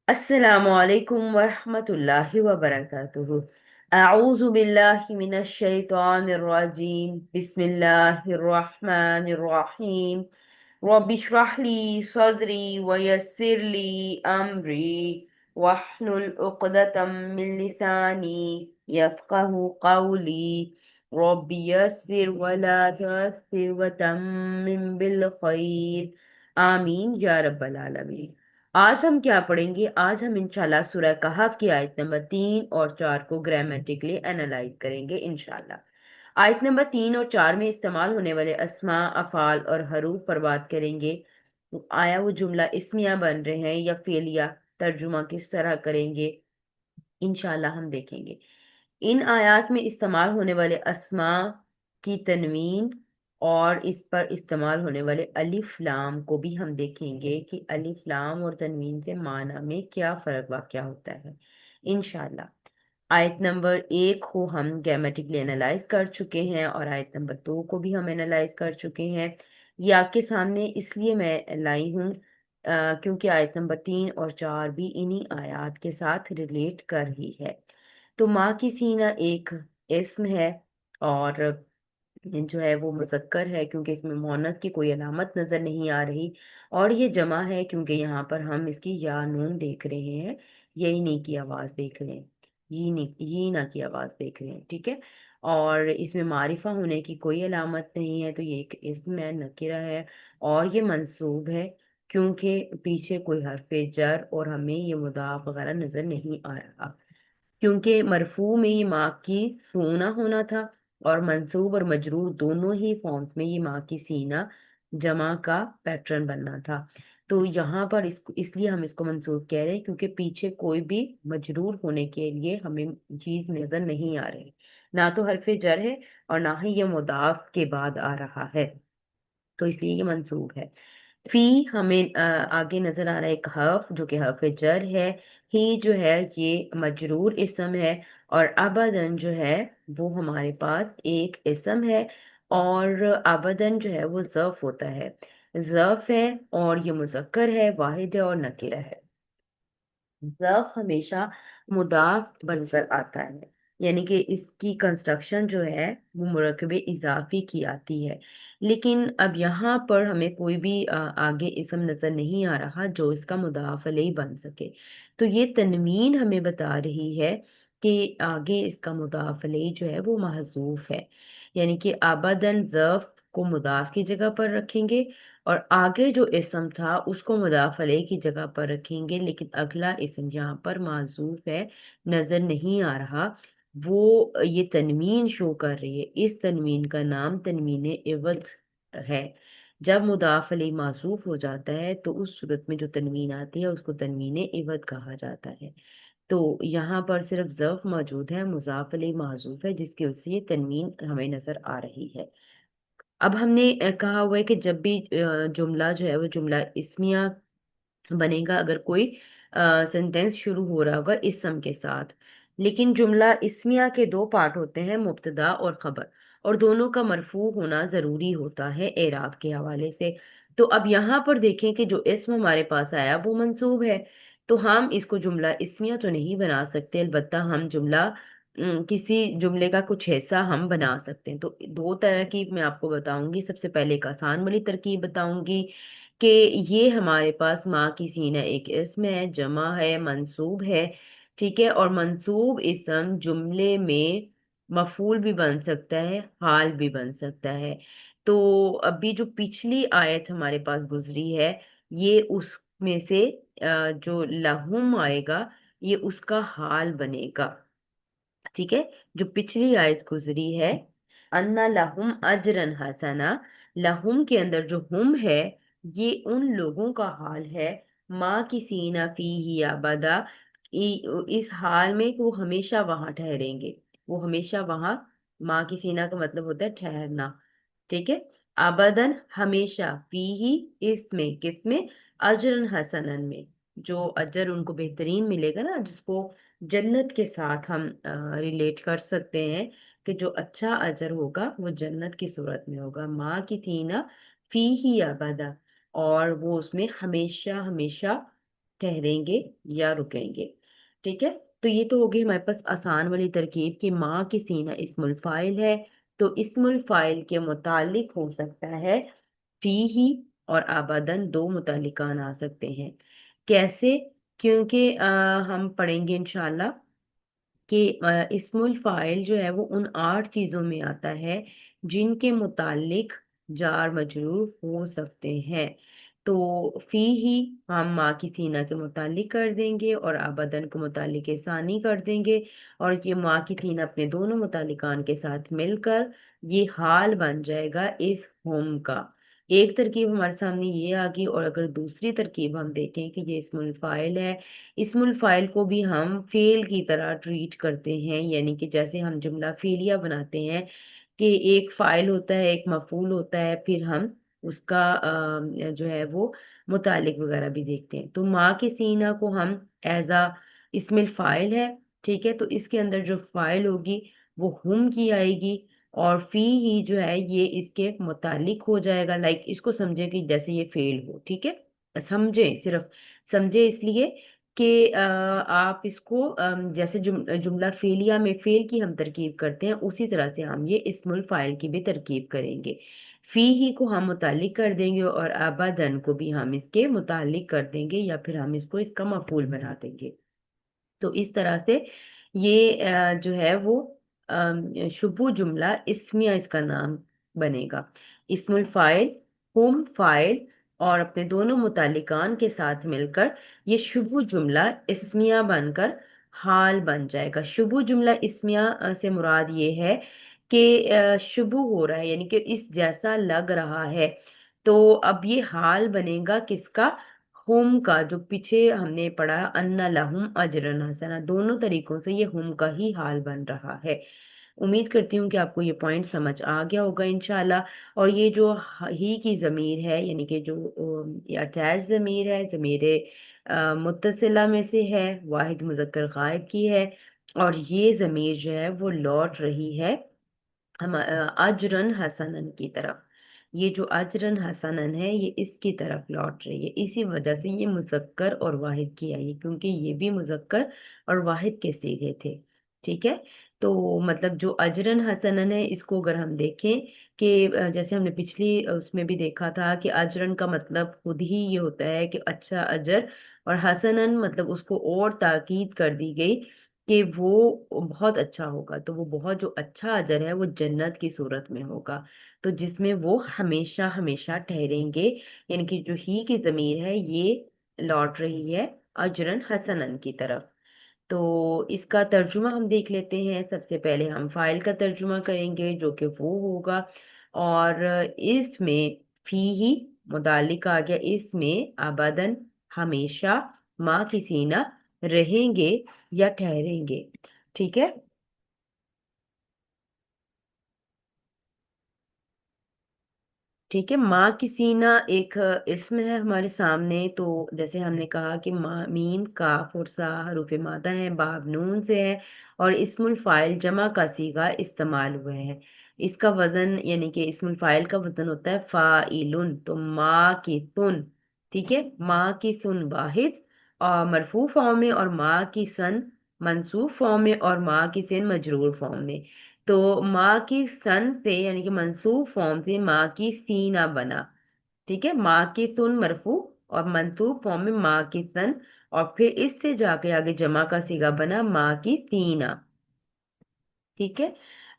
अस्सलामु अलैकुम वरहमतुल्लाहि वबरकातुहु। अऊज़ु बिल्लाहि मिनश शैतानिर रजीम। बिस्मिल्लाहिर रहमानिर रहीम। रब्बि इश्रह ली सदरी वयस्सिर ली अमरी वहलुल उक़दतम मिन लिसानी यफ़क़हू क़ौली। रब्बि यस्सिर वला तुअस्सिर वतम्मिम बिल खैर। आमीन या रब्बल आलमीन। आज हम क्या पढ़ेंगे? आज हम इंशाल्लाह सूरह कहफ की आयत नंबर 3 और 4 को ग्रामेटिकली एनालाइज करेंगे इंशाल्लाह। आयत नंबर 3 और 4 में इस्तेमाल होने वाले अस्मा, अफ़ाल और हरूफ पर बात करेंगे। आया वो जुमला इस्मिया बन रहे हैं या फेलिया, तर्जुमा किस तरह करेंगे इंशाल्लाह हम देखेंगे। इन आयात में इस्तेमाल होने वाले अस्मा की तनवीन और इस पर इस्तेमाल होने वाले अलिफ लाम को भी हम देखेंगे कि अलिफ लाम और तनवीन से माना में क्या फर्क वाक़या होता है इंशाल्लाह। आयत नंबर 1 को हम ग्रामेटिकली एनालाइज कर चुके हैं और आयत नंबर 2 को भी हम एनालाइज कर चुके हैं। ये आपके सामने इसलिए मैं लाई हूँ क्योंकि आयत नंबर 3 और 4 भी इन्हीं आयात के साथ रिलेट कर रही है। तो माँ की सीना एक इस्म है और जो है वो मुज़क्कर है क्योंकि इसमें मुअन्नस की कोई अलामत नजर नहीं आ रही। और ये जमा है क्योंकि यहाँ पर हम इसकी या नून देख रहे हैं, यही नी की आवाज देख रहे हैं, ये ना की आवाज देख रहे हैं, ठीक है। और इसमें मारिफा होने की कोई अलामत नहीं है, तो ये एक इस्म है, नकिरा है और ये मंसूब है क्योंकि पीछे कोई हरफ जर और हमें ये मुदाफ वगैरह नजर नहीं आ रहा। क्योंकि मरफू में ये माँ की सूना होना था और मंसूब और मजरूर दोनों ही फॉर्म्स में ये माँ की सीना जमा का पैटर्न बनना था। तो यहाँ पर इसको इसलिए हम इसको मंसूब कह रहे हैं क्योंकि पीछे कोई भी मजरूर होने के लिए हमें चीज नजर नहीं आ रही, ना तो हरफ जर है और ना ही ये मुदाफ के बाद आ रहा है, तो इसलिए ये मंसूब है। फी हमें आगे नजर आ रहा है एक हर्फ जो कि हर्फ जर है। ही जो है ये मजरूर इसम है और अबदन जो है वो हमारे पास एक इसम है और अबदन जो है वो ज़र्फ होता है, ज़र्फ है और ये मुज़क्कर है, वाहिद है और नकीरा है। ज़र्फ हमेशा मुदाफ बनकर आता है, यानी कि इसकी कंस्ट्रक्शन जो है वो मुरकबे इजाफी की आती है। लेकिन अब यहाँ पर हमें कोई भी आगे इसम नजर नहीं आ रहा जो इसका मुदाफ अलैह बन सके। तो ये तनवीन हमें बता रही है कि आगे इसका मुदाफ अलैह जो है वो महजूफ है, यानी कि अबदन ज़र्फ को मुदाफ की जगह पर रखेंगे और आगे जो इसम था उसको मुदाफ अलैह की जगह पर रखेंगे, लेकिन अगला इसम यहाँ पर माजूफ है, नजर नहीं आ रहा। वो ये तनवीन शो कर रही है, इस तनवीन का नाम तनवीन इवद है। जब मुदाफ अलैह माजूफ हो जाता है तो उस सूरत में जो तनवीन आती है उसको तनवीन इवद कहा जाता है। तो यहाँ पर सिर्फ ज़र्फ मौजूद है, मुजाफ अलैह माजूफ है जिसकी वजह से ये तनवीन हमें नजर आ रही है। अब हमने कहा हुआ है कि जब भी जुमला जो है वो जुमला इस्मिया बनेगा अगर कोई सेंटेंस शुरू हो रहा होगा इस्म के साथ। लेकिन जुमला इस्मिया के दो पार्ट होते हैं, मुब्तदा और खबर, और दोनों का मरफू होना जरूरी होता है एराब के हवाले से। तो अब यहाँ पर देखें कि जो इस्म हमारे पास आया वो मंसूब है, तो हम इसको जुमला इस्मिया तो नहीं बना सकते, अलबत्ता हम जुमला किसी जुमले का कुछ हिस्सा हम बना सकते हैं। तो दो तरकीब मैं आपको बताऊंगी। सबसे पहले एक आसान वाली तरकीब बताऊंगी कि ये हमारे पास माँ की सीना एक इसम है, जमा है, मंसूब है, ठीक है। और मंसूब इसम जुमले में मफूल भी बन सकता है, हाल भी बन सकता है। तो अभी जो पिछली आयत हमारे पास गुजरी है ये उसमें से जो लहुम आएगा ये उसका हाल बनेगा, ठीक है। जो पिछली आयत गुजरी है अन्ना लहुम अजरन हसना, लहुम के अंदर जो हुम है ये उन लोगों का हाल है। माँ की सीना फी ही अबदा, इस हाल में कि वो हमेशा वहां ठहरेंगे, वो हमेशा वहां, माँ की सीना का मतलब होता है ठहरना, ठीक है। अबदन हमेशा, फी ही इसमें, किसमें, अजरन हसनन में, जो अजर उनको बेहतरीन मिलेगा ना, जिसको जन्नत के साथ हम रिलेट कर सकते हैं कि जो अच्छा अजर होगा वो जन्नत की सूरत में होगा। माँ की थी ना फी ही अबदा, और वो उसमें हमेशा हमेशा ठहरेंगे या रुकेंगे। ठीक है। तो ये तो हो गई हमारे पास आसान वाली तरकीब कि माँ की सीना इस्मुल फाइल है, तो इस्मुल फाइल के मुतालिक हो सकता है फी ही और आबादन, दो मुतालिकान आ सकते हैं। कैसे? क्योंकि हम पढ़ेंगे इंशाल्लाह कि इस्मुल फाइल जो है वो उन 8 चीजों में आता है जिनके मुतालिक जार मजरूर हो सकते हैं। तो फी ही हम माँ की सीना के मुतालिक कर देंगे और आबदन को मुतालिक सानी कर देंगे, और ये माँ की सीना अपने दोनों मुतालिकान के साथ मिलकर ये हाल बन जाएगा इस हम का। एक तरकीब हमारे सामने ये आ गई, और अगर दूसरी तरकीब हम देखें कि ये इस्मुल फाइल है, इस्मुल फाइल को भी हम फेल की तरह ट्रीट करते हैं, यानी कि जैसे हम जुमला फेलिया बनाते हैं कि एक फाइल होता है, एक मफूल होता है, फिर हम उसका जो है वो मुतालिक वगैरह भी देखते हैं। तो माँ के सीना को हम एज अ इस्मुल फाइल है, ठीक है, तो इसके अंदर जो फाइल होगी वो हम की आएगी, और फी ही जो है ये इसके मुतालिक हो जाएगा। लाइक इसको समझे कि जैसे ये फेल हो, ठीक है, समझे, सिर्फ समझे इसलिए कि आप इसको जैसे जुमला फेलिया में फेल की हम तरकीब करते हैं, उसी तरह से हम ये इस्मुल फाइल की भी तरकीब करेंगे। फी ही को हम मुतालिक कर देंगे और अबादन को भी हम इसके मुतालिक कर देंगे, या फिर हम इसको इसका मफूल बना देंगे। तो इस तरह से ये जो है वो शुभु जुमला इस्मिया इसका नाम बनेगा। इस्मुल फाइल, हुम फाइल और अपने दोनों मुतालिकान के साथ मिलकर ये शुभु जुमला इस्मिया बनकर हाल बन जाएगा। शुभु जुमला इस्मिया से मुराद ये है कि शुभु हो रहा है, यानी कि इस जैसा लग रहा है। तो अब ये हाल बनेगा किसका? हुम का। जो पीछे हमने पढ़ा अन्ना लहुम अजरन हसना, दोनों तरीकों से ये हुम का ही हाल बन रहा है। उम्मीद करती हूँ कि आपको ये पॉइंट समझ आ गया होगा इंशाल्लाह। और ये जो ही की ज़मीर है, यानी कि जो ये अटैच ज़मीर है, ज़मीर मुत्तसिला में से है, वाहिद मुज़क्कर गायब की है, और ये ज़मीर जो है वो लौट रही है हम अजरन हसनन की तरफ। ये जो अजरन हसनन है ये इसकी तरफ लौट रही है, इसी वजह से ये मुजक्कर और वाहिद की आई है, क्योंकि ये भी मुजक्कर और वाहिद के सीगे थे। ठीक है। तो मतलब जो अजरन हसनन है, इसको अगर हम देखें कि जैसे हमने पिछली उसमें भी देखा था कि अजरन का मतलब खुद ही ये होता है कि अच्छा अजर, और हसनन मतलब उसको और ताकीद कर दी गई कि वो बहुत अच्छा होगा, तो वो बहुत जो अच्छा अजर है वो जन्नत की सूरत में होगा, तो जिसमें वो हमेशा हमेशा ठहरेंगे। यानी कि जो ही की जमीर है ये लौट रही है अजरन हसनन की तरफ। तो इसका तर्जुमा हम देख लेते हैं। सबसे पहले हम फाइल का तर्जुमा करेंगे जो कि वो होगा, और इसमें फी ही मुतालिक आ गया, इसमें अबदन हमेशा, माँ की सीना रहेंगे या ठहरेंगे। ठीक है। ठीक है, माँ की सीना एक इसम है हमारे सामने। तो जैसे हमने कहा कि माँ मीम काफ और सा हरूफ मादा है, बाब नून से है, और इस्मुल फाइल जमा का सीगा इस्तेमाल हुआ है। इसका वजन यानी कि इस्मुल फाइल का वजन होता है फाइलुन, तो माँ की सुन। ठीक है, माँ की सुन वाहिद और मरफू फॉर्म में, और माँ की सन मंसूब फॉर्म में, और माँ की सिन मजरूर फॉर्म में। तो माँ की सन से यानी कि मंसूब फॉर्म से माँ की सीना बना। ठीक है, माँ की सुन मरफू और मंसूब फॉर्म में माँ की सन, और फिर इससे जाके आगे जमा का सीगा बना माँ की सीना। ठीक है।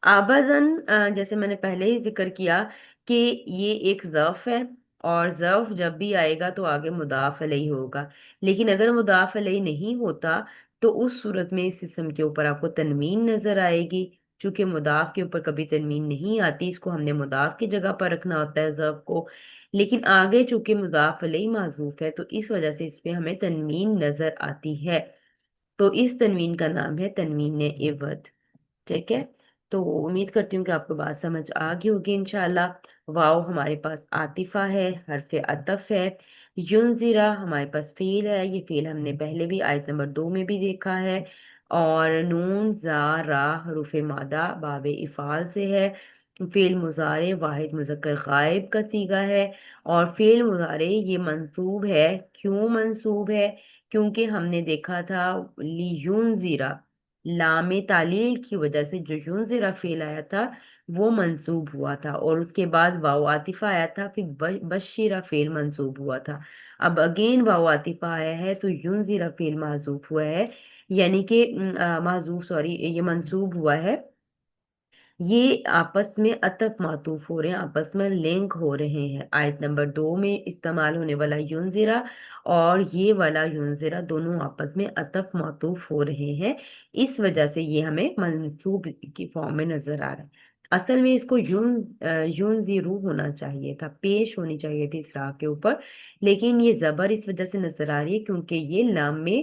आबाजन जैसे मैंने पहले ही जिक्र किया कि ये एक ज़र्फ है, और ज़र्फ जब भी आएगा तो आगे मुदाफ अलैहि होगा। लेकिन अगर मुदाफ अलैहि नहीं होता तो उस सूरत में इस इस्म के ऊपर आपको तनवीन नजर आएगी। चूंकि मुदाफ के ऊपर कभी तनवीन नहीं आती, इसको हमने मुदाफ की जगह पर रखना होता है ज़र्फ को। लेकिन आगे चूंकि मुदाफ अलैहि माजूफ है, तो इस वजह से इस पे हमें तनवीन नजर आती है। तो इस तनवीन का नाम है तनवीन इवद। ठीक है। तो उम्मीद करती हूँ कि आपको बात समझ आ गई होगी इंशाल्लाह। वाओ हमारे पास आतिफा है, हरफ अतफ है। युनजिरा हमारे पास फेल है, ये फेल हमने पहले भी आयत नंबर 2 में भी देखा है। और नून जा रा हरूफ मादा बाब इफाल से है। فعل مضارع واحد مذکر غائب کا صیغہ ہے، اور فعل مضارع یہ منصوب ہے۔ کیوں منصوب ہے؟ کیونکہ ہم نے دیکھا تھا لیونذرا، لام تعلیل کی وجہ سے جو یونذرا فعل آیا تھا وہ منصوب ہوا تھا، اور اس کے بعد واو عاطفہ آیا تھا، پھر بشیرہ فعل منصوب ہوا تھا۔ اب اگین واو عاطفہ آیا ہے تو یونذرا فعل محذوف ہوا ہے، یعنی کہ محذوف، سوری، یہ منصوب ہوا ہے۔ یہ آپس میں عطف معطوف ہو رہے ہیں، آپس میں لنک ہو رہے ہیں۔ آیت نمبر 2 میں استعمال ہونے والا یونزرا اور یہ والا یونزرا دونوں آپس میں عطف معطوف ہو رہے ہیں، اس وجہ سے یہ ہمیں منصوب کی فارم میں نظر آ رہا ہے۔ اصل میں اس کو یونزیرو ہونا چاہیے تھا، پیش ہونی چاہیے تھی اس راہ کے اوپر، لیکن یہ زبر اس وجہ سے نظر آ رہی ہے کیونکہ یہ لام میں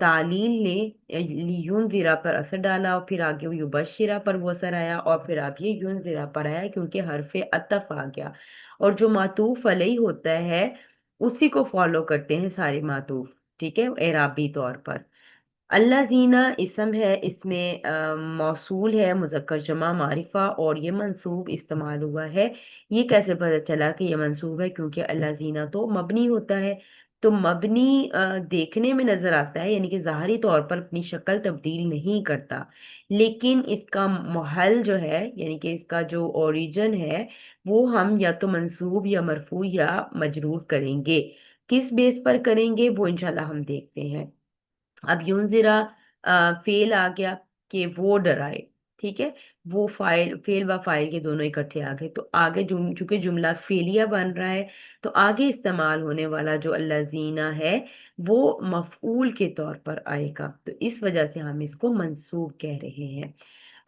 تعلیل نے یون زیرا پر اثر ڈالا، اور پھر آگے وہ یبشرہ پر وہ اثر آیا، اور پھر اب یہ یون زیرا پر آیا کیونکہ حرف عطف آ گیا، اور جو معطوف علیہ ہوتا ہے اسی کو فالو کرتے ہیں سارے معطوف، ٹھیک ہے، اعرابی طور پر۔ اللہ زینہ اسم ہے، اس میں موصول ہے مذکر جمع معرفہ، اور یہ منصوب استعمال ہوا ہے۔ یہ کیسے پتہ چلا کہ یہ منصوب ہے؟ کیونکہ اللہ زینہ تو مبنی ہوتا ہے، تو مبنی دیکھنے میں نظر آتا ہے، یعنی کہ ظاہری طور پر اپنی شکل تبدیل نہیں کرتا، لیکن اس کا محل جو ہے، یعنی کہ اس کا جو اوریجن ہے، وہ ہم یا تو منصوب یا مرفوع یا مجرور کریں گے۔ کس بیس پر کریں گے وہ انشاءاللہ ہم دیکھتے ہیں۔ اب یونزرا فیل آ گیا کہ وہ ڈرائے، ٹھیک ہے، وہ فیل و فائل کے دونوں اکٹھے آ گئے، تو آگے چونکہ جملہ فعلیہ بن رہا ہے تو آگے استعمال ہونے والا جو الذین ہے وہ مفعول کے طور پر آئے گا، تو اس وجہ سے ہم اس کو منصوب کہہ رہے ہیں۔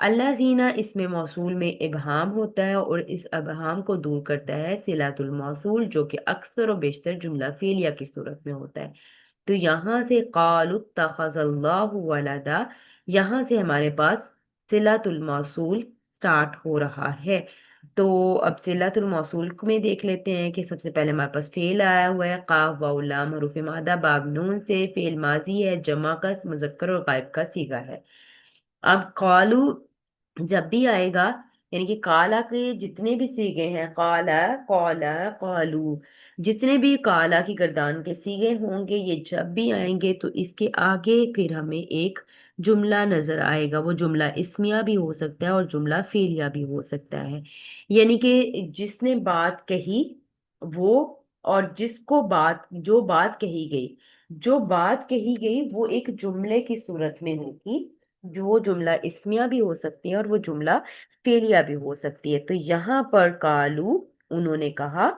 الذین اس میں موصول میں ابہام ہوتا ہے، اور اس ابہام کو دور کرتا ہے صلۃ الموصول، جو کہ اکثر و بیشتر جملہ فعلیہ کی صورت میں ہوتا ہے۔ تو یہاں سے قالوا اتخذ اللہ ولدا، یہاں سے ہمارے پاس صلۃ الموصول سٹارٹ ہو رہا ہے۔ تو اب صلۃ الموصول میں دیکھ لیتے ہیں کہ سب سے پہلے ہمارے پاس فعل آیا ہوا ہے، قاف واو لام حروف مادہ باب نون سے، فعل ماضی ہے، جمع کا مذکر اور غائب کا صیغہ ہے۔ اب قالو جب بھی آئے گا، یعنی کہ کالا کے جتنے بھی صیغے ہیں، کالا، قالا، قالو، جتنے بھی کالا کی گردان کے صیغے ہوں گے، یہ جب بھی آئیں گے تو اس کے آگے پھر ہمیں ایک جملہ نظر آئے گا۔ وہ جملہ اسمیہ بھی ہو سکتا ہے اور جملہ فعلیہ بھی ہو سکتا ہے، یعنی کہ جس نے بات کہی وہ، اور جس کو جو بات کہی گئی، جو بات کہی گئی وہ ایک جملے کی صورت میں ہوگی، جو وہ جملہ اسمیہ بھی ہو سکتی ہے اور وہ جملہ فعلیہ بھی ہو سکتی ہے۔ تو یہاں پر کالو، انہوں نے کہا،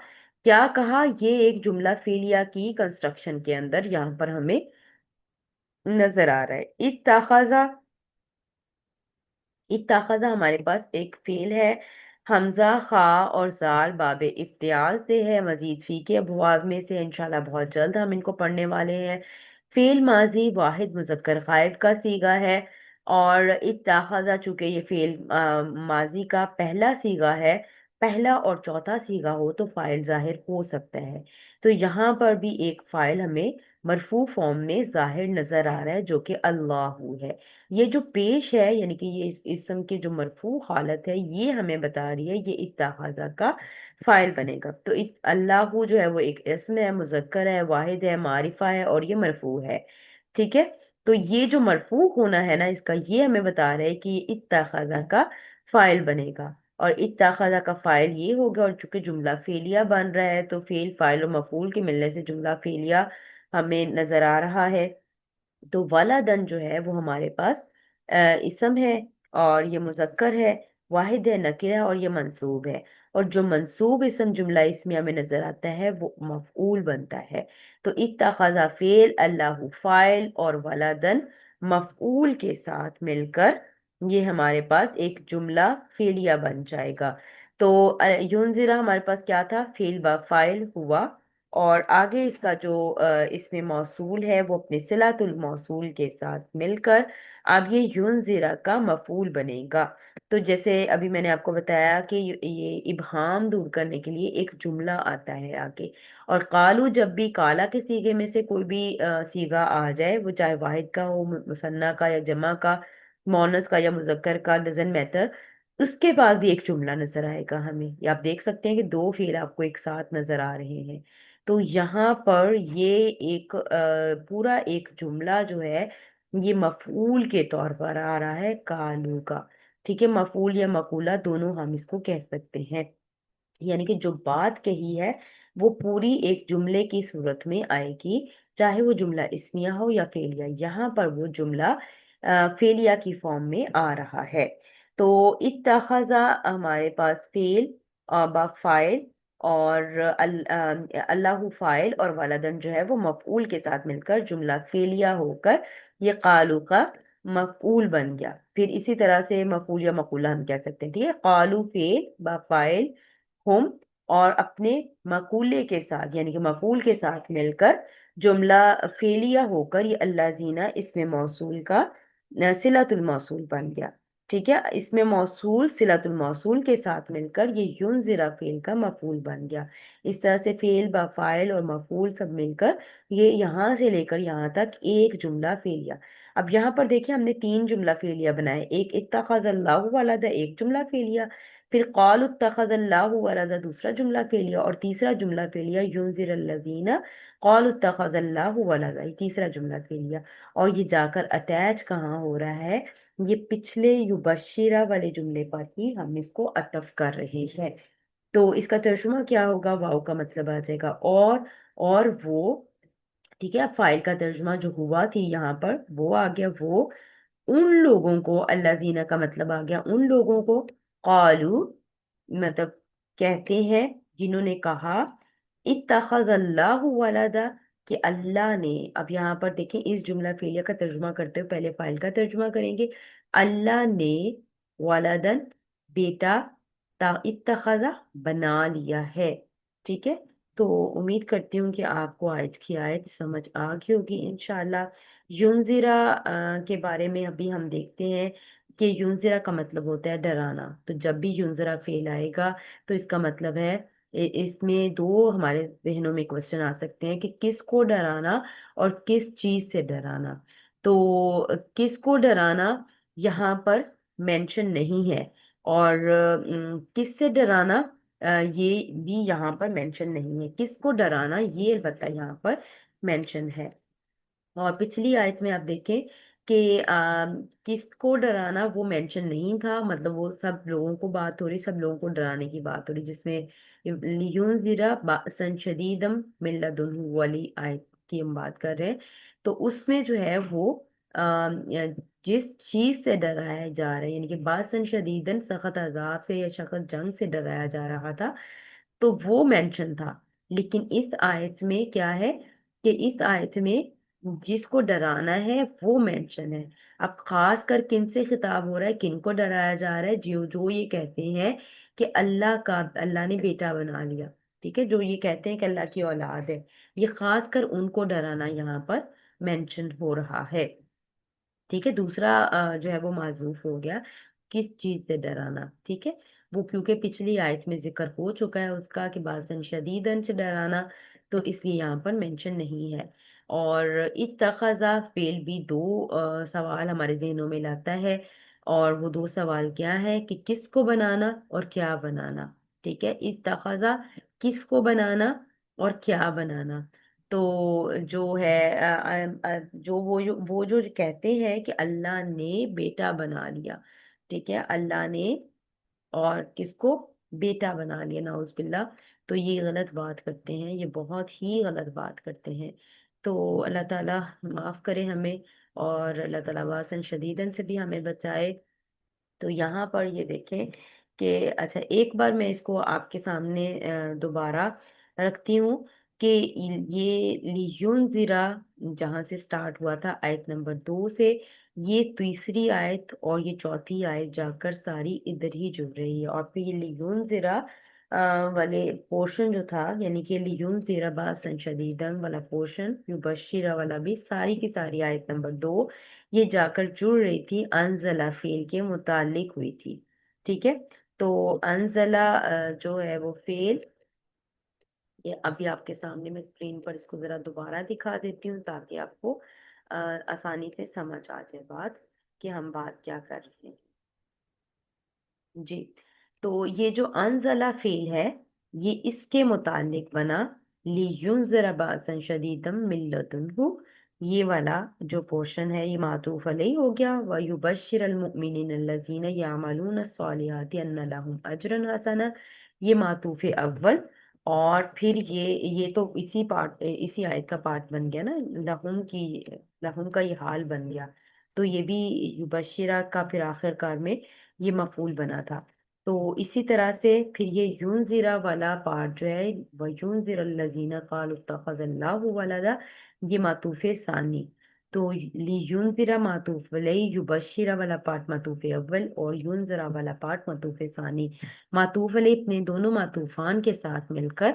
کیا کہا؟ یہ ایک جملہ فعلیہ کی کنسٹرکشن کے اندر یہاں پر ہمیں نظر آ رہا ہے۔ اتخذا، اتخذا ہمارے پاس ایک فعل ہے، حمزہ خا اور زال باب افتعال سے ہے، مزید فی کے ابواب میں سے، انشاءاللہ بہت جلد ہم ان کو پڑھنے والے ہیں۔ فعل ماضی واحد مذکر غائب کا صیغہ ہے، اور اتخذا چونکہ یہ فعل ماضی کا پہلا صیغہ ہے، پہلا اور چوتھا صیغہ ہو تو فاعل ظاہر ہو سکتا ہے، تو یہاں پر بھی ایک فاعل ہمیں مرفوع فارم میں ظاہر نظر آ رہا ہے جو کہ اللہ ہے۔ یہ جو پیش ہے، یعنی کہ یہ اسم کی جو مرفوع حالت ہے، یہ ہمیں بتا رہی ہے یہ اتخاذہ کا فاعل بنے گا۔ تو اللہ جو ہے وہ ایک اسم ہے، مذکر ہے، واحد ہے، معرفہ ہے، اور یہ مرفوع ہے، ٹھیک ہے۔ تو یہ جو مرفوع ہونا ہے نا اس کا، یہ ہمیں بتا رہا ہے کہ یہ اتخاذہ کا فاعل بنے گا، اور اتخاذہ کا فاعل یہ ہوگا، اور چونکہ جملہ فعلیہ بن رہا ہے تو فعل فاعل و مفعول کے ملنے سے جملہ فعلیہ ہمیں نظر آ رہا ہے۔ تو ولدن جو ہے وہ ہمارے پاس اسم ہے، اور یہ مذکر ہے، واحد ہے، نکرہ ہے، اور یہ منصوب ہے، اور جو منصوب اسم جملہ اسمیہ میں نظر آتا ہے وہ مفعول بنتا ہے۔ تو اتخذ فعل، اللہ فاعل، اور ولدن مفعول کے ساتھ مل کر یہ ہمارے پاس ایک جملہ فعلیہ بن جائے گا۔ تو یونزرا ہمارے پاس کیا تھا؟ فعل و فاعل ہوا، اور آگے اس کا جو اس میں موصول ہے وہ اپنے صلۃ الموصول کے ساتھ مل کر اب یہ یونزرا کا مفعول بنے گا۔ تو جیسے ابھی میں نے آپ کو بتایا کہ یہ ابہام دور کرنے کے لیے ایک جملہ آتا ہے آگے، اور قالو جب بھی کالا کے صیغے میں سے کوئی بھی صیغہ آ جائے، وہ چاہے واحد کا ہو، مثنیٰ کا یا جمع کا، مونس کا یا مذکر کا، ڈزنٹ میٹر، उसके बाद भी एक जुमला नजर आएगा हमें। ये आप देख सकते हैं कि दो फेल आपको एक साथ नजर आ रहे हैं। तो यहाँ पर ये एक पूरा एक जुमला जो है ये मफूल के तौर पर आ रहा है कालू का। ठीक है, मफूल या मकूला दोनों हम इसको कह सकते हैं। यानी कि जो बात कही है वो पूरी एक जुमले की सूरत में आएगी, चाहे वो जुमला इस्मिया हो या फेलिया। यहाँ पर वो जुमला फेलिया की फॉर्म में आ रहा है। तो इत्तखज़ा हमारे पास फेल बा फाइल, और अल्लाहु फाइल, और वलदन जो है वो मफऊल के साथ मिलकर जुमला फेलिया होकर ये कालू का मफऊल बन गया। फिर इसी तरह से मफूल या मकूला हम कह सकते हैं। ठीक है, कालू फेल बा फाइल हम, और अपने मकूले के साथ यानी कि मफूल के साथ मिलकर जुमला फेलिया होकर ये अल्लाजीना इसमें मौसूल का सिलतुल मौसूल बन गया। ठीक है, इसमें मौसूल सिलतुल मौसूल के साथ मिलकर ये युनजिरा फेल का मफूल बन गया। इस तरह से फेल बा फाइल और मफूल सब मिलकर ये यहाँ से लेकर यहाँ तक एक जुमला फेलिया। अब यहाँ पर देखिए हमने तीन जुमला फेलिया बनाए, एक इत्तखज़ल्लाहु वलदा एक जुमला फेलिया, फिर क़ालू इत्तखज़ल्लाहु वलदा दूसरा जुमला फेलिया, और तीसरा जुमला फेलिया युनज़िरल्लज़ीना क़ालू इत्तखज़ल्लाहु वलदा ये तीसरा जुमला फेलिया। और ये जाकर अटैच कहाँ हो रहा है, ये पिछले युबश्शिरा वाले जुमले पर ही हम इसको अतफ कर रहे हैं। तो इसका तर्जुमा क्या होगा, वाव का मतलब आ जाएगा और वो। ठीक है, अब फाइल का तर्जुमा जो हुआ थी यहाँ पर वो आ गया, वो उन लोगों को, अल्लाजीना का मतलब आ गया उन लोगों को, कालू मतलब कहते हैं, जिन्होंने कहा, इत्तखज़ल्लाहु वलदा कि अल्लाह ने। अब यहाँ पर देखें इस जुमला फेलिया का तर्जुमा करते हुए पहले फाइल का तर्जुमा करेंगे। अल्लाह ने वलदन बेटा, इत्तखज़ा बना लिया है। ठीक है, तो उम्मीद करती हूँ कि आपको आज की आयत समझ आ गई होगी इंशाल्लाह। युनजिरा के बारे में अभी हम देखते हैं कि युनजिरा का मतलब होता है डराना। तो जब भी युनजिरा फेल आएगा तो इसका मतलब है, इसमें दो हमारे जहनों में क्वेश्चन आ सकते हैं कि किसको डराना और किस चीज से डराना। तो किसको डराना यहाँ पर मेंशन नहीं है, और किससे डराना ये भी यहाँ पर मेंशन नहीं है। किसको डराना ये अलबत्ता यहाँ पर मेंशन है। और पिछली आयत में आप देखें कि किसको डराना वो मेंशन नहीं था, मतलब वो सब लोगों को बात हो रही, सब लोगों को डराने की बात हो रही, जिसमें लियुनज़िरा बाअसन शदीदम मिन लदुन्हु वाली आयत की हम बात कर रहे हैं। तो उसमें जो है वो जिस चीज से डराया जा रहा है, यानी कि बाअसन शदीदन सख्त अजाब से या सख्त जंग से डराया जा रहा था, तो वो मेंशन था। लेकिन इस आयत में क्या है कि इस आयत में जिसको डराना है वो मेंशन है। अब खास कर किन से खिताब हो रहा है, किन को डराया जा रहा है, जो जो ये कहते हैं कि अल्लाह ने बेटा बना लिया। ठीक है, जो ये कहते हैं कि अल्लाह की औलाद है, ये खास कर उनको डराना यहाँ पर मेंशन हो रहा है। ठीक है, दूसरा जो है वो माजूफ हो गया, किस चीज से डराना। ठीक है, वो क्योंकि पिछली आयत में जिक्र हो चुका है उसका कि बासन शदीदन से डराना, तो इसलिए यहाँ पर मेंशन नहीं है। और इत्तखज़ा फेल भी दो सवाल हमारे जहनों में लाता है, और वो दो सवाल क्या है कि किसको बनाना और क्या बनाना। ठीक है, इत्तखज़ा किसको बनाना और क्या बनाना। तो जो है जो वो जो कहते हैं कि अल्लाह ने बेटा बना लिया। ठीक है, अल्लाह ने और किसको बेटा बना लिया, नाउज़ बिल्ला। तो ये गलत बात करते हैं, ये बहुत ही गलत बात करते हैं। तो अल्लाह ताला माफ करे हमें, और अल्लाह ताला वासन शदीदन से भी हमें बचाए। तो यहाँ पर ये देखें कि अच्छा, एक बार मैं इसको आपके सामने दोबारा रखती हूँ कि ये लियुन जीरा जहाँ से स्टार्ट हुआ था आयत नंबर 2 से, ये तीसरी आयत और ये चौथी आयत जाकर सारी इधर ही जुड़ रही है। और फिर ये लियुन जीरा वाले पोर्शन जो था, यानी कि लियुन जीरा बासन शदीदन वाला पोर्शन, युबश्शिरा वाला भी, सारी की सारी आयत नंबर 2 ये जाकर जुड़ रही थी अनजला फेल के मुतालिक हुई थी। ठीक है, तो अनजला जो है वो फेल, ये अभी आपके सामने मैं स्क्रीन पर इसको जरा दोबारा दिखा देती हूँ ताकि आपको आसानी से समझ आ जाए बात कि हम बात क्या कर रहे हैं। جی، تو یہ جو انزلہ فیل ہے، یہ اس کے متعلق بنا لِيُنذِرَ بَأْسًا شَدِيدًا مِّن لَّدُنْهُ، یہ والا جو پورشن ہے یہ معطوف علیہ ہو گیا، وَيُبَشِّرَ الْمُؤْمِنِينَ الَّذِينَ يَعْمَلُونَ الصَّالِحَاتِ أَنَّ لَهُمْ أَجْرًا حَسَنًا، یہ معطوف اول، اور پھر یہ تو اسی آیت کا پارٹ بن گیا نا، لہم کا یہ حال بن گیا، تو یہ بھی یبشرہ کا پھر آخر کار میں یہ مفعول بنا تھا۔ تو اسی طرح سے پھر یہ یونذرا والا پارٹ جو ہے، وَيُنذِرَ الَّذِينَ قَالُوا اتَّخَذَ اللَّهُ وَلَدًا، یہ معطوف ثانی، تو یونذرا معطوف علیہ، یبشرہ والا پارٹ معطوف اول، اور یونذرا والا پارٹ معطوف ثانی، معطوف علیہ اپنے دونوں معطوفان کے ساتھ مل کر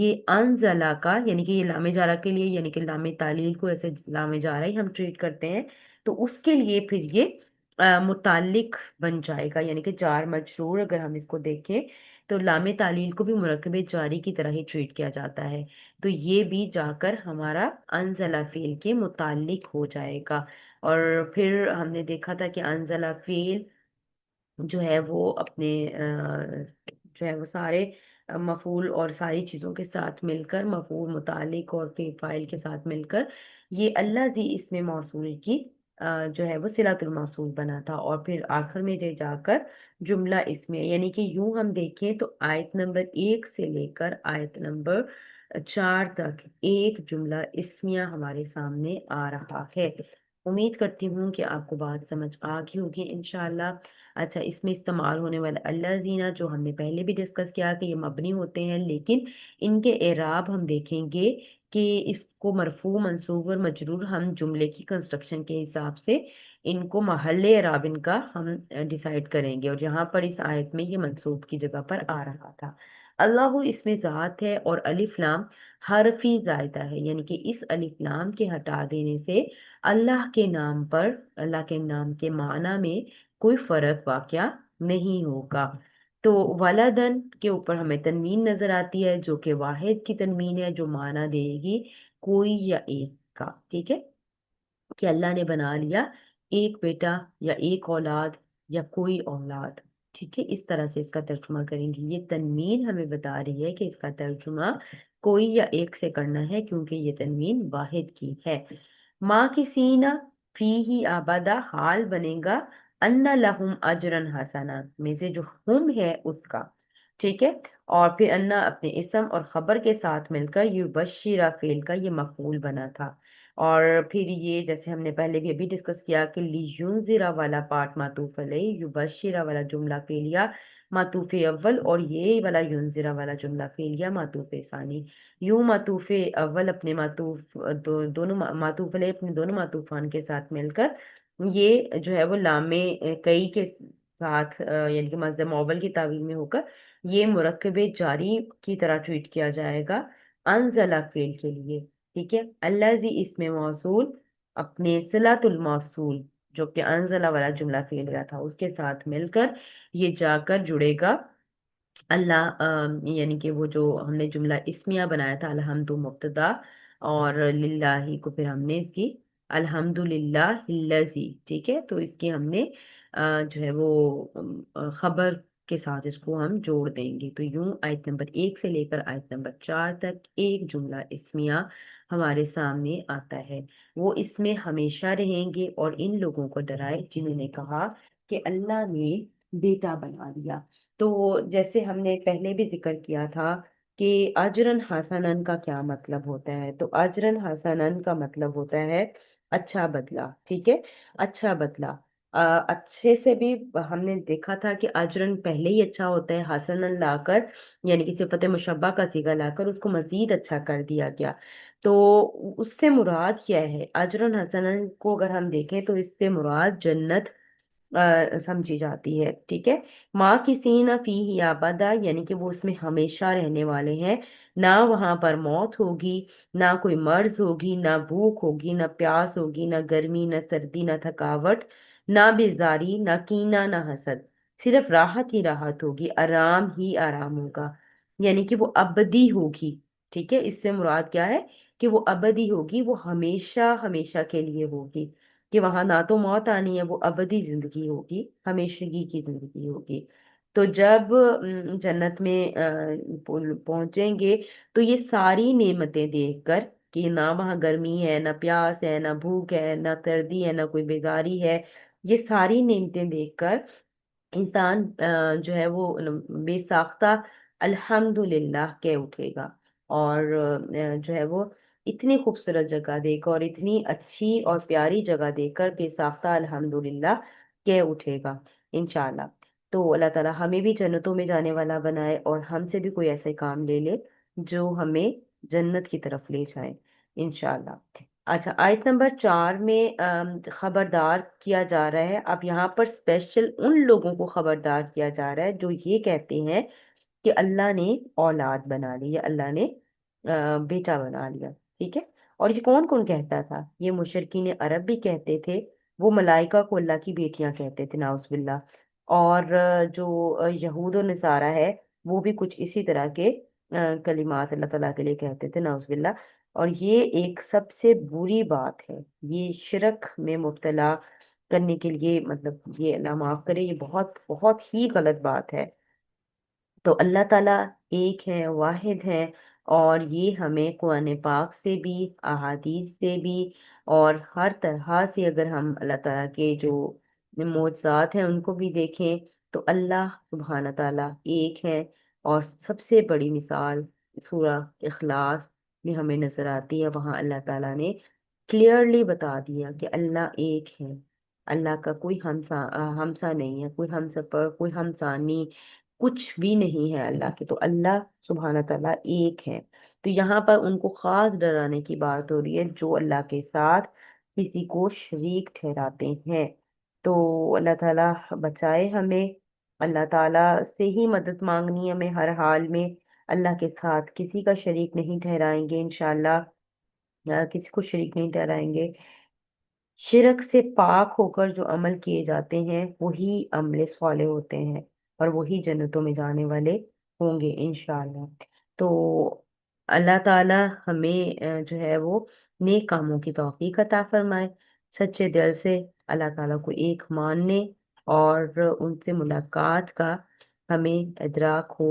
یہ انزلہ کا، یعنی کہ یہ لام جارہ کے لیے، یعنی کہ لام تعلیل کو ایسے لام جارہ ہی ہم ٹریٹ کرتے ہیں، تو اس کے لیے پھر یہ متعلق بن جائے گا، یعنی کہ جار مجرور اگر ہم اس کو دیکھیں تو لام تعلیل کو بھی مرکب جاری کی طرح ہی ٹریٹ کیا جاتا ہے، تو یہ بھی جا کر ہمارا انزلہ فعل کے متعلق ہو جائے گا۔ اور پھر ہم نے دیکھا تھا کہ انزلہ فعل جو ہے وہ اپنے جو ہے وہ سارے مفعول اور ساری چیزوں کے ساتھ مل کر، مفعول، متعلق اور فعل فاعل کے ساتھ مل کر یہ الذی اسم موصول کی جو ہے وہ صلۃ الموصول بنا تھا، اور پھر آخر میں جا کر جملہ اسمیہ، یعنی کہ یوں ہم دیکھیں تو آیت نمبر 1 سے لے کر آیت نمبر 4 تک ایک جملہ اسمیہ ہمارے سامنے آ رہا ہے۔ امید کرتی ہوں کہ آپ کو بات سمجھ آ گئی ہوگی انشاءاللہ۔ اچھا، اس میں استعمال ہونے والا اللہ زینہ جو ہم نے پہلے بھی ڈسکس کیا کہ یہ مبنی ہوتے ہیں، لیکن ان کے اعراب ہم دیکھیں گے کہ اس کو مرفوع، منصوب اور مجرور ہم جملے کی کنسٹرکشن کے حساب سے ان کو محل اعراب ان کا ہم ڈیسائیڈ کریں گے، اور جہاں پر اس آیت میں یہ منصوب کی جگہ پر آ رہا تھا۔ اللہ اس میں ذات ہے، اور الف لام حرفی زائدہ ہے، یعنی کہ اس الف لام کے ہٹا دینے سے اللہ کے نام پر، اللہ کے نام کے معنی میں کوئی فرق واقع نہیں ہوگا۔ تو ولدن کے اوپر ہمیں تنوین نظر آتی ہے، جو کہ واحد کی تنوین ہے، جو معنی دے گی کوئی یا ایک کا، ٹھیک ہے، کہ اللہ نے بنا لیا ایک بیٹا یا ایک اولاد یا کوئی اولاد، ٹھیک ہے، اس طرح سے اس کا ترجمہ کریں گے۔ یہ تنوین ہمیں بتا رہی ہے کہ اس کا ترجمہ کوئی یا ایک سے کرنا ہے، کیونکہ یہ تنوین واحد کی ہے۔ ماں کی سینہ فی ہی آبادہ حال بنے گا ان لہم اجرن حسنا میں سے جو ہم ہے اس کا، ٹھیک ہے، اور پھر انا اپنے اسم اور خبر کے ساتھ مل کر یبشرہ فعل کا یہ مفعول بنا تھا، اور پھر یہ جیسے ہم نے پہلے بھی ابھی ڈسکس کیا کہ لیونذرا والا پارٹ معطوف علیہ، یبشرہ والا جملہ فعلیہ معطوف اول، اور یہ والا یونذرا والا جملہ فعلیہ معطوف ثانی، یوں معطوف اول اپنے معطوف دونوں معطوف علیہ اپنے دونوں معطوفان کے ساتھ مل کر یہ جو ہے وہ لام کئی کے ساتھ یعنی کہ مصدر معول کی تعویل میں ہو کر یہ مرکب جاری کی طرح ٹریٹ کیا جائے گا انزلہ فعل کے لیے، ٹھیک ہے۔ الذی اسم موصول اپنے صلۃ الموصول جو کہ انزلہ والا جملہ فعل کا تھا اس کے ساتھ مل کر یہ جا کر جڑے گا اللہ، یعنی کہ وہ جو ہم نے جملہ اسمیہ بنایا تھا الحمد مبتدا، اور للہ کو پھر ہم نے اس کی الحمد للہ الذی، ٹھیک ہے، تو اس کی ہم نے جو ہے وہ خبر کے ساتھ اس کو ہم جوڑ دیں گے، تو یوں آیت نمبر 1 سے لے کر آیت نمبر 4 تک ایک جملہ اسمیہ ہمارے سامنے آتا ہے۔ وہ اس میں ہمیشہ رہیں گے، اور ان لوگوں کو ڈرائے جنہوں نے کہا کہ اللہ نے بیٹا بنا دیا۔ تو جیسے ہم نے پہلے بھی ذکر کیا تھا کہ اجرن حسنن کا کیا مطلب ہوتا ہے، تو اجرن حسنن کا مطلب ہوتا ہے اچھا بدلہ، ٹھیک ہے، اچھا بدلہ۔ اچھے سے بھی ہم نے دیکھا تھا کہ اجرن پہلے ہی اچھا ہوتا ہے، حسنن لا کر یعنی کہ صفت مشبہ کا صیغہ لا کر اس کو مزید اچھا کر دیا گیا، تو اس سے مراد کیا ہے؟ اجرن حسنن کو اگر ہم دیکھیں تو اس سے مراد جنت سمجھی جاتی ہے، ٹھیک ہے۔ ماں کی سینہ فی ہی آبادہ یعنی کہ وہ اس میں ہمیشہ رہنے والے ہیں، نہ وہاں پر موت ہوگی، نہ کوئی مرض ہوگی، نہ بھوک ہوگی، نہ پیاس ہوگی، نہ گرمی، نہ سردی، نہ تھکاوٹ، نہ بیزاری، نہ کینہ، نہ حسد، صرف راحت ہی راحت ہوگی، آرام ہی آرام ہوگا، یعنی کہ وہ ابدی ہوگی، ٹھیک ہے۔ اس سے مراد کیا ہے کہ وہ ابدی ہوگی، وہ ہمیشہ ہمیشہ کے لیے ہوگی، کہ وہاں نہ تو موت آنی ہے، وہ ابدی زندگی ہوگی، ہمیشگی کی زندگی ہوگی۔ تو جب جنت میں پہنچیں گے تو یہ ساری نعمتیں دیکھ کر کہ نہ وہاں گرمی ہے، نہ پیاس ہے، نہ بھوک ہے، نہ سردی ہے، نہ کوئی بیزاری ہے، یہ ساری نعمتیں دیکھ کر انسان جو ہے وہ بے ساختہ الحمدللہ کہہ اٹھے گا، اور جو ہے وہ اتنی خوبصورت جگہ دیکھ کر اور اتنی اچھی اور پیاری جگہ دیکھ کر بے ساختہ الحمدللہ کہہ اٹھے گا انشاءاللہ۔ تو اللہ تعالی ہمیں بھی جنتوں میں جانے والا بنائے، اور ہم سے بھی کوئی ایسے کام لے لے جو ہمیں جنت کی طرف لے جائیں انشاءاللہ۔ اچھا، آیت نمبر 4 میں خبردار کیا جا رہا ہے، اب یہاں پر اسپیشل ان لوگوں کو خبردار کیا جا رہا ہے جو یہ کہتے ہیں کہ اللہ نے اولاد بنا لی یا اللہ نے بیٹا بنا لیا، ٹھیک ہے؟ اور یہ کون کون کہتا تھا؟ یہ مشرکین عرب بھی کہتے تھے، وہ ملائکہ کو اللہ کی بیٹیاں کہتے تھے نعوذ باللہ، اور جو یہود و نصارہ ہے وہ بھی کچھ اسی طرح کے کلمات اللہ تعالیٰ کے لیے کہتے تھے نعوذ باللہ۔ اور یہ ایک سب سے بری بات ہے، یہ شرک میں مبتلا کرنے کے لیے، مطلب یہ اللہ معاف کرے، یہ بہت بہت ہی غلط بات ہے۔ تو اللہ تعالیٰ ایک ہے، واحد ہے، اور یہ ہمیں قرآن پاک سے بھی، احادیث سے بھی، اور ہر طرح سے اگر ہم اللہ تعالیٰ کے جو معجزات ہیں ان کو بھی دیکھیں تو اللہ سبحانہ تعالیٰ ایک ہے۔ اور سب سے بڑی مثال سورہ اخلاص میں ہمیں نظر آتی ہے، وہاں اللہ تعالیٰ نے کلیئرلی بتا دیا کہ اللہ ایک ہے، اللہ کا کوئی ہمسا نہیں ہے، کوئی ہمسفر، کوئی ہمسانی، کچھ بھی نہیں ہے اللہ کے۔ تو اللہ سبحانہ تعالیٰ ایک ہے۔ تو یہاں پر ان کو خاص ڈرانے کی بات ہو رہی ہے جو اللہ کے ساتھ کسی کو شریک ٹھہراتے ہیں۔ تو اللہ تعالیٰ بچائے ہمیں، اللہ تعالیٰ سے ہی مدد مانگنی ہے ہمیں ہر حال میں، اللہ کے ساتھ کسی کا شریک نہیں ٹھہرائیں گے انشاءاللہ، کسی کو شریک نہیں ٹھہرائیں گے۔ شرک سے پاک ہو کر جو عمل کیے جاتے ہیں وہی عمل صالح ہوتے ہیں، اور وہی جنتوں میں جانے والے ہوں گے انشاءاللہ۔ تو اللہ تعالی ہمیں جو ہے وہ نیک کاموں کی توفیق عطا فرمائے، سچے دل سے اللہ تعالیٰ کو ایک ماننے اور ان سے ملاقات کا ہمیں ادراک ہو،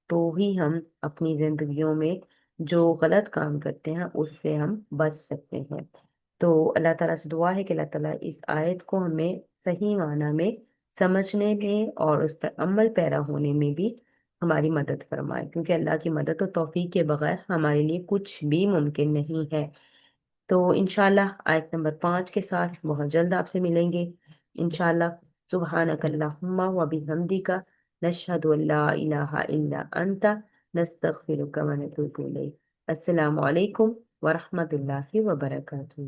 تو ہی ہم اپنی زندگیوں میں جو غلط کام کرتے ہیں اس سے ہم بچ سکتے ہیں۔ تو اللہ تعالیٰ سے دعا ہے کہ اللہ تعالیٰ اس آیت کو ہمیں صحیح معنی میں سمجھنے میں اور اس پر عمل پیرا ہونے میں بھی ہماری مدد فرمائے، کیونکہ اللہ کی مدد و توفیق کے بغیر ہمارے لیے کچھ بھی ممکن نہیں ہے۔ تو انشاءاللہ آیت نمبر 5 کے ساتھ بہت جلد آپ سے ملیں گے انشاءاللہ۔ سبحانک اللہم و بحمدک، نشہد ان لا الہ الا انت، نستغفرک و نتوب الیک۔ السلام علیکم ورحمۃ اللہ وبرکاتہ۔